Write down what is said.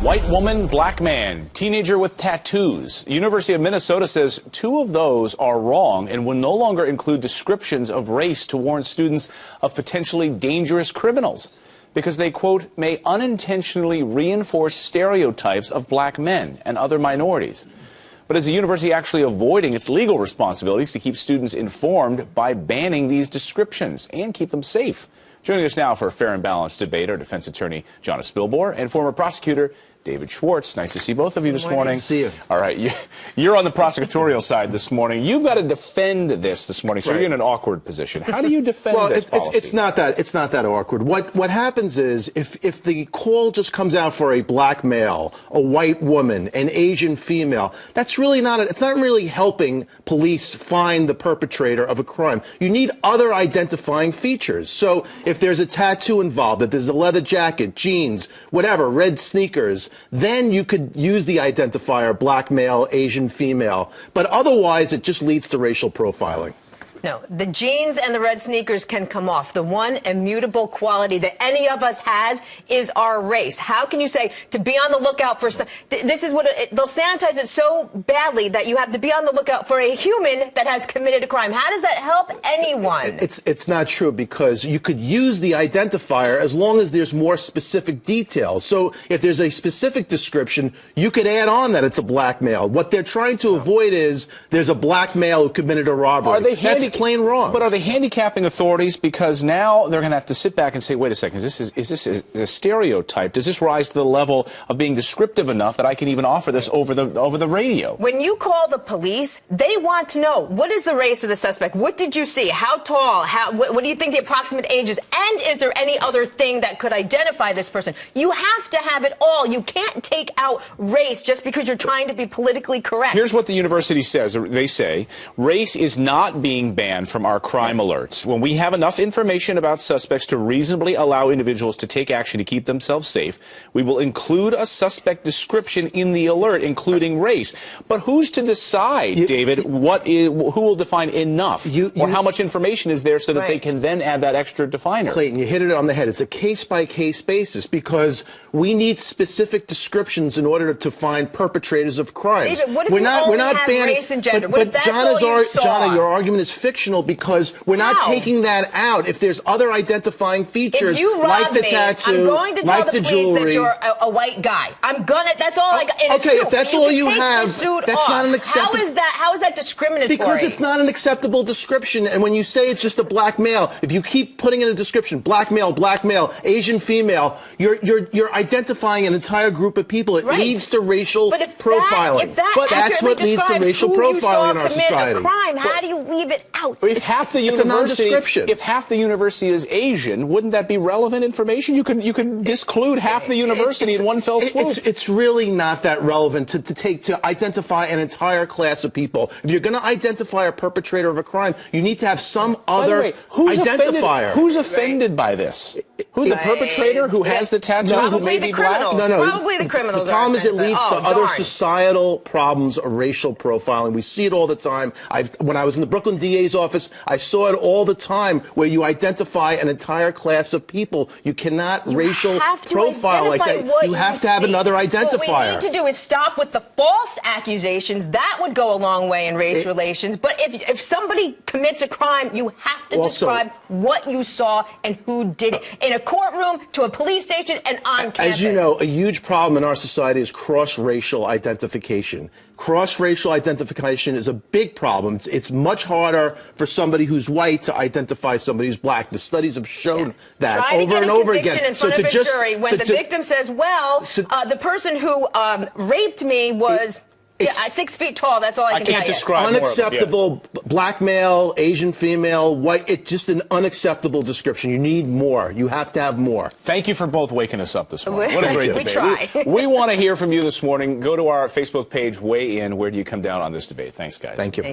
White woman, black man, teenager with tattoos. University of Minnesota says 2 of those are wrong and will no longer include descriptions of race to warn students of potentially dangerous criminals because they, quote, may unintentionally reinforce stereotypes of black men and other minorities. But is the university actually avoiding its legal responsibilities to keep students informed by banning these descriptions and keep them safe? Joining us now for a fair and balanced debate are defense attorney John Spilbore and former prosecutor David Schwartz. Nice to see both of you this morning. Nice to see you. All right, you're on the prosecutorial side this morning. You've got to defend this morning, so right. You're in an awkward position. How do you defend this policy? It's not that awkward. What happens is if the call just comes out for a black male, a white woman, an Asian female, it's not really helping police find the perpetrator of a crime. You need other identifying features. So if there's a tattoo involved, if there's a leather jacket, jeans, whatever, red sneakers, then you could use the identifier black male, Asian female. But otherwise, it just leads to racial profiling. No, the jeans and the red sneakers can come off. The one immutable quality that any of us has is our race. How can you say to be on the lookout for this is what they'll sanitize it so badly that you have to be on the lookout for a human that has committed a crime. How does that help anyone? It's not true, because you could use the identifier as long as there's more specific details. So if there's a specific description, you could add on that it's a black male. What they're trying to avoid is there's a black male who committed a robbery. Are they That's plain wrong. But are they handicapping authorities? Because now they're going to have to sit back and say, wait a second, is this a stereotype? Does this rise to the level of being descriptive enough that I can even offer this over the radio? When you call the police, they want to know, what is the race of the suspect? What did you see? How tall? What do you think the approximate age is? And is there any other thing that could identify this person? You have to have it all. You can't take out race just because you're trying to be politically correct. Here's what the university says. They say race is not being banned from our crime alerts. When we have enough information about suspects to reasonably allow individuals to take action to keep themselves safe, we will include a suspect description in the alert, including race. But who's to decide, David, who will define enough, or how much information is there so that they can then add that extra definer? Clayton, you hit it on the head. It's a case-by-case basis, because we need specific descriptions in order to find perpetrators of crimes. David, what if we're not have banning race and gender? But Jonna, your argument is fictional, because we're not taking that out. If there's other identifying features, like the tattoo, I'm going to tell the police that you're a white guy. That's all I got. Okay, if that's all you have, that's not an acceptable. How is that discriminatory? Because it's not an acceptable description. And when you say it's just a black male, if you keep putting in a description, black male, Asian female, you're identifying an entire group of people. It leads to racial profiling. That's what leads to racial profiling in our society. How do you leave it out? If half the university is Asian, wouldn't that be relevant information? You could disclude half the university in one fell swoop. It's really not that relevant to identify an entire class of people. If you're going to identify a perpetrator of a crime, you need to have some other identifier. Who's offended by this? Who, the perpetrator who has the tattoo, who may be black? No. Probably the criminals. The problem is it leads to other societal problems of racial profiling. We see it all the time. When I was in the Brooklyn DA's office, I saw it all the time, where you identify an entire class of people. You cannot racial profile like that. You have to have another identifier. What we need to do is stop with the false accusations. That would go a long way in race relations. But if somebody commits a crime, you have to describe what you saw and who did it. In a courtroom, to a police station, and on campus. As you know, a huge problem in our society is cross-racial identification. Cross-racial identification is a big problem. It's much harder for somebody who's white to identify somebody who's black. The studies have shown that over and over again. In front of a jury, when the victim says, well, the person who raped me was 6 feet tall. That's all I can tell describe. Unacceptable. Black male, Asian female, white. It's just an unacceptable description. You need more. You have to have more. Thank you for both waking us up this morning. What a great debate. We try. We want to hear from you this morning. Go to our Facebook page, weigh in. Where do you come down on this debate? Thanks, guys. Thank you.